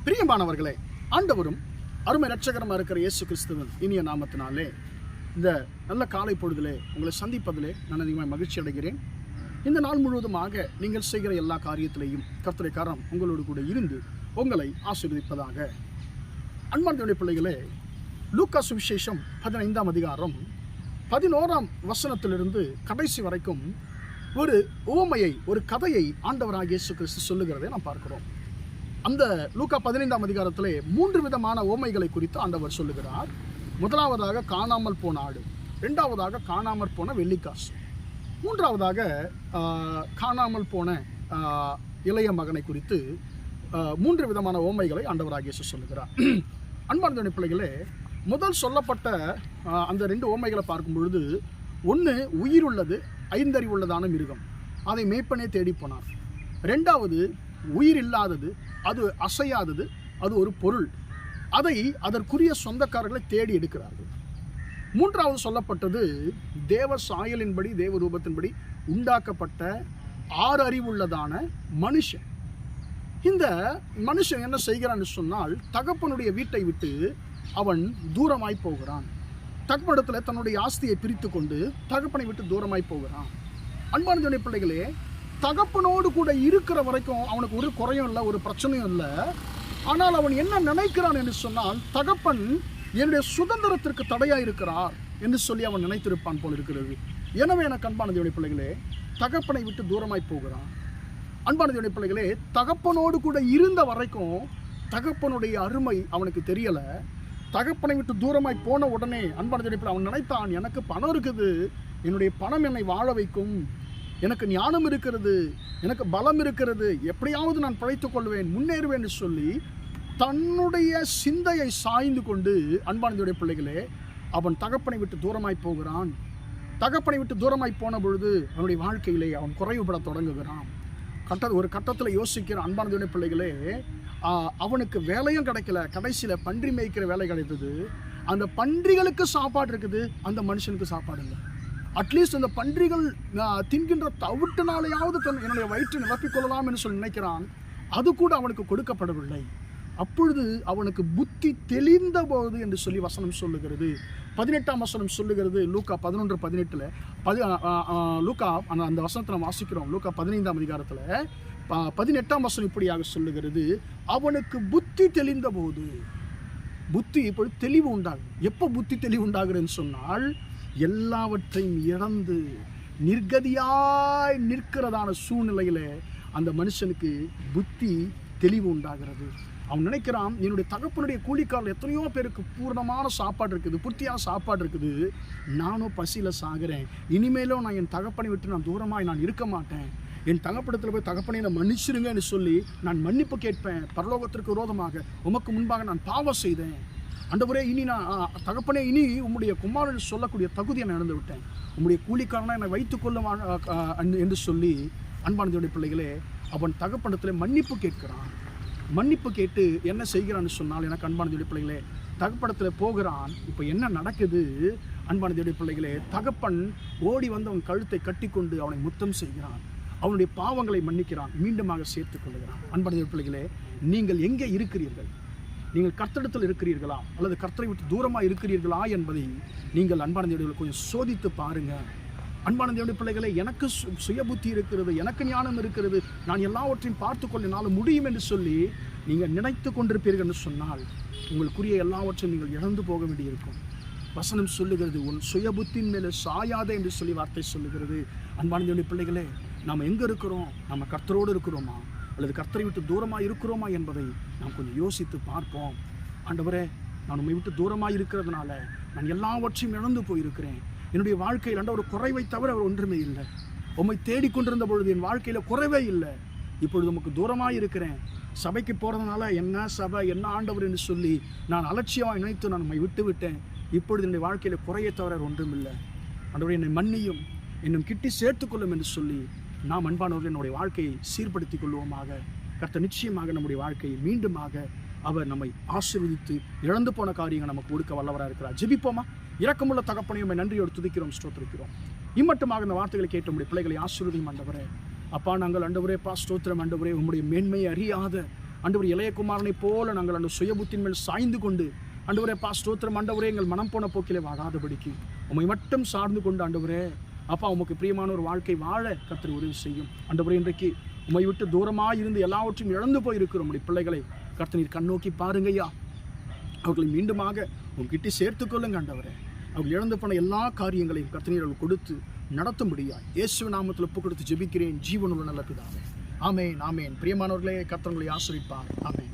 பிரியமானவர்களே, ஆண்டவரும் அருமை இரட்சகரமாக இருக்கிற இயேசு கிறிஸ்துவின் இனிய நாமத்தினாலே இந்த நல்ல காலை பொழுதிலே உங்களை சந்திப்பதிலே நான் அதிகமாக மகிழ்ச்சி அடைகிறேன். இந்த நாள் முழுவதுமாக நீங்கள் செய்கிற எல்லா காரியத்திலையும் கர்த்தருடைய கரம் உங்களோடு கூட இருந்து உங்களை ஆசீர்வதிப்பதாக. அன்பார்ந்த பிள்ளைகளே, லூக்கா சுவிசேஷம் 15ஆம் அதிகாரம் 11ஆம் வசனத்திலிருந்து கடைசி வரைக்கும் ஒரு உவமையை, ஒரு கதையை ஆண்டவராகிய இயேசு கிறிஸ்து சொல்லுகிறதை நாம் பார்க்கிறோம். அந்த லூக்கா 15ஆம் அதிகாரத்திலே 3 விதமான உவமைகளை குறித்து ஆண்டவர் சொல்லுகிறார். முதலாவதாக காணாமல் போன ஆடு, இரண்டாவதாக காணாமல் போன வெள்ளிக்காசு, மூன்றாவதாக காணாமல் போன இளைய மகனை குறித்து 3 விதமான உவமைகளை ஆண்டவராகிய இயேசு சொல்லுகிறார். அன்பார்ந்த பிள்ளைகளே, முதல் சொல்லப்பட்ட அந்த 2 உவமைகளை பார்க்கும் பொழுது, ஒன்று உயிருள்ளது 5 அறிவுள்ளதான மிருகம், அதை மேய்ப்பனே தேடி போனார். ரெண்டாவது உயிர் இல்லாதது, அது அசையாதது, அது ஒரு பொருள், அதை அதற்குரிய சொந்தக்காரர்களை தேடி எடுக்கிறார்கள். மூன்றாவது சொல்லப்பட்டது தேவ சாயலின்படி, தேவ ரூபத்தின்படி உண்டாக்கப்பட்ட 6 அறிவுள்ளதான மனுஷன். இந்த மனுஷன் என்ன செய்கிறான்னு சொன்னால், தகப்பனுடைய வீட்டை விட்டு அவன் தூரமாய் போகிறான். தகப்பனிடத்தில் தன்னுடைய ஆஸ்தியை பிரித்து கொண்டு தகப்பனை விட்டு தூரமாய் போகிறான். அன்பார்ந்த பிள்ளைகளே, தகப்பனோடு கூட இருக்கிற வரைக்கும் அவனுக்கு ஒரு குறையும் இல்லை, ஒரு பிரச்சனையும் இல்லை. ஆனால் அவன் என்ன நினைக்கிறான் என்று சொன்னால், தகப்பன் என்னுடைய சுதந்திரத்திற்கு தடையாக இருக்கிறார் என்று சொல்லி அவன் நினைத்திருப்பான் போல் இருக்கிறது. எனவே எனக்கு அன்பான தேவனுடைய பிள்ளைகளே, தகப்பனை விட்டு தூரமாய் போகிறான். அன்பான தேவனுடைய பிள்ளைகளே, தகப்பனோடு கூட இருந்த வரைக்கும் தகப்பனுடைய அருமை அவனுக்கு தெரியலை. தகப்பனை விட்டு தூரமாய் போன உடனே அன்பான தேவனுடைய பிள்ளை அவன் நினைத்தான், எனக்கு பணம் இருக்குது, என்னுடைய பணம் என்னை வாழ வைக்கும், எனக்கு ஞானம் இருக்கிறது, எனக்கு பலம் இருக்கிறது, எப்படியாவது நான் பிழைத்துக் கொள்வேன், முன்னேறுவேன் என்று சொல்லி தன்னுடைய சிந்தையை சாய்ந்து கொண்டு அன்பானதுடைய பிள்ளைகளே அவன் தகப்பனை விட்டு தூரமாய் போகிறான். தகப்பனை விட்டு தூரமாய் போன பொழுது அவனுடைய வாழ்க்கையிலே அவன் குறைவுபட தொடங்குகிறான். ஒரு கட்டத்தில் யோசிக்கிற அன்பானதுடைய பிள்ளைகளே, அவனுக்கு வேலையும் கிடைக்கல. கடைசியில் பன்றி மேய்க்கிற வேலை கிடைத்தது. அந்த பன்றிகளுக்கு சாப்பாடு இருக்குது, அந்த மனுஷனுக்கு சாப்பாடு இல்லை. அட்லீஸ்ட் அந்த பன்றிகள் தின்கின்ற தவிட்டுனாலேயாவது என்னுடைய வயிற்றை நிரப்பிக் கொள்ளலாம் என்று சொல்லி நினைக்கிறான். அது கூட அவனுக்கு கொடுக்கப்படவில்லை. அப்பொழுது அவனுக்கு புத்தி தெளிந்த போது என்று சொல்லி வசனம் சொல்லுகிறது. 18ஆம் வசனம் சொல்லுகிறது. லூக்கா 11:18 லூக்கா அந்த வசனத்தை நம்ம வாசிக்கிறோம். லூக்கா 15ஆம் அதிகாரத்தில் 18ஆம் வசனம் இப்படியாக சொல்லுகிறது, அவனுக்கு புத்தி தெளிந்த போது. புத்தி இப்பொழுது தெளிவு உண்டாகும். எப்போ புத்தி தெளிவு உண்டாகுதுன்னு சொன்னால், எல்லாவற்றையும் இழந்து நிர்கதியாய் நிற்கிறதான சூழ்நிலையில் அந்த மனுஷனுக்கு புத்தி தெளிவு உண்டாகிறது. அவன் நினைக்கிறான், என்னுடைய தகப்பனுடைய கூலிக்காரில் எத்தனையோ பேருக்கு பூர்ணமான சாப்பாடு இருக்குது, பூர்த்தியான சாப்பாடு இருக்குது, நானும் பசியில் சாகிறேன். இனிமேலும் நான் என் தகப்பனை விட்டு நான் தூரமாய் நான் இருக்க மாட்டேன். என் தகப்படத்தில் போய் தகப்பனை நான் மன்னிச்சிருங்கன்னு சொல்லி நான் மன்னிப்பு கேட்பேன். பரலோகத்திற்கு விரோதமாக உமக்கு முன்பாக நான் பாவம் செய்தேன். ஆண்டவரே, இனி நான் தகப்பனே, இனி உம்முடைய குமாரன் சொல்லக்கூடிய தகுதியை நான் இழந்து விட்டேன், உம்முடைய கூலிக்காரனை என்னை வைத்துக்கொள்ளும் என்று சொல்லி அன்பானதுடைய பிள்ளைகளே அவன் தகப்பனத்தில் மன்னிப்பு கேட்கிறான். மன்னிப்பு கேட்டு என்ன செய்கிறான்னு சொன்னால், எனக்கு அன்பானதுடைய பிள்ளைகளே, தகப்படத்தில் போகிறான். இப்போ என்ன நடக்குது அன்பானதுடைய பிள்ளைகளே, தகப்பன் ஓடி வந்து அவன் கழுத்தை கட்டி கொண்டு அவனை முத்தம் செய்கிறான். அவனுடைய பாவங்களை மன்னிக்கிறான், மீண்டுமாக சேர்த்துக் கொள்கிறான். அன்பானதுடைய பிள்ளைகளே, நீங்கள் எங்கே இருக்கிறீர்கள்? நீங்கள் கர்த்தரிடத்தில் இருக்கிறீர்களா அல்லது கர்த்தரை விட்டு தூரமாக இருக்கிறீர்களா என்பதை நீங்கள் அன்பான தேவனுடைய கொஞ்சம் சோதித்து பாருங்கள். அன்பான தேவனுடைய பிள்ளைகளை, எனக்கு சுய புத்தி இருக்கிறது, எனக்கு ஞானம் இருக்கிறது, நான் எல்லாவற்றையும் பார்த்து கொள்ளினாலும் முடியும் என்று சொல்லி நீங்கள் நினைத்து கொண்டிருப்பீர்கள் என்று சொன்னால், உங்களுக்குரிய எல்லாவற்றையும் நீங்கள் இழந்து போக வேண்டியிருக்கும். வசனம் சொல்லுகிறது, உன் சுய புத்தின் மேலே சாயாதே என்று சொல்லி வார்த்தை சொல்லுகிறது. அன்பான தேவனுடைய பிள்ளைகளே, நாம் எங்கே இருக்கிறோம்? நம்ம கர்த்தரோடு இருக்கிறோமா அல்லது கர்த்தரை விட்டு தூரமாக இருக்கிறோமா என்பதை நாம் கொஞ்சம் யோசித்து பார்ப்போம். ஆண்டவரே, நான் உண்மை விட்டு தூரமாக இருக்கிறதுனால நான் எல்லாவற்றையும் இழந்து போயிருக்கிறேன். என்னுடைய வாழ்க்கையில் ஆண்டவர் குறைவை தவிர அவர் ஒன்றுமே இல்லை. உம்மை தேடிக்கொண்டிருந்த பொழுது என் வாழ்க்கையில் குறைவே இல்லை. இப்பொழுது உமக்கு தூரமாக இருக்கிறேன். சபைக்கு போகிறதுனால என்ன சபை, என்ன ஆண்டவர் என்று சொல்லி நான் அலட்சியமாக நினைத்து நான் உம்மை விட்டு விட்டேன். இப்பொழுது என்னுடைய வாழ்க்கையில் குறையை தவிர ஒன்றும் இல்லை. ஆண்டவரே, என்னை மன்னியும், இன்னும் கிட்டி சேர்த்துக்கொள்ளும் என்று சொல்லி நாம் அன்பானவர்கள் என்னுடைய வாழ்க்கையை சீர்படுத்திக் கொள்வோமாக. கர்த்தர் நிச்சயமாக நம்முடைய வாழ்க்கையை மீண்டுமாக அவர் நம்மை ஆசீர்வதித்து இழந்து போன காரியங்கள் நமக்கு கொடுக்க வல்லவராக இருக்கிறார். ஜெபிப்போமா? இரக்கமுள்ள தகப்பனையும் நன்றியோடு துதிக்கிறோம், ஸ்தோத்திரிக்கிறோம். இம்மட்டுமாக இந்த வார்த்தைகளை கேட்ட நம்முடைய பிள்ளைகளை ஆசீர்வதியும் ஆண்டவரே. அப்பா, நாங்கள் ஆண்டவரே ஸ்தோத்திரம் ஆண்டவரே, உம்முடைய மேன்மையை அறியாத ஆண்டவர் இளையகுமாரனை போல நாங்கள் அந்த சுயபுத்தின் மேல் சாய்ந்து கொண்டு ஆண்டவரே ஸ்தோத்திரம் ஆண்டவரே, எங்கள் மனம் போன போக்கிலே வாழாதபடிக்கு உம்மை மட்டும் சார்ந்து கொண்டு ஆண்டவரே அப்பா உமக்கு பிரியமான ஒரு வாழ்க்கை வாழ கர்த்தர் உதவி செய்யும். ஆண்டவரே, இன்றைக்கு உம்மை விட்டு தூரமாக இருந்து எல்லாவற்றையும் இழந்து போயிருக்கிற உம்முடைய பிள்ளைகளை கர்த்தர் நீர் கண்ணோக்கி பாருங்கய்யா. அவர்களை மீண்டுமாக உங்ககிட்ட சேர்த்துக்கொள்ளுங்க ஆண்டவரே. அவர்கள் இழந்து போன எல்லா காரியங்களையும் கர்த்தர் நீர் கொடுத்து நடத்தும்படியா இயேசு நாமத்தில் ஒப்பு கொடுத்து ஜெபிக்கிறேன் ஜீவனுள்ள நல்ல பிதாவே. ஆமேன் ஆமேன். பிரியமானவர்களே, கர்த்தர் உங்களை ஆசீர்வதிப்பார். ஆமேன்.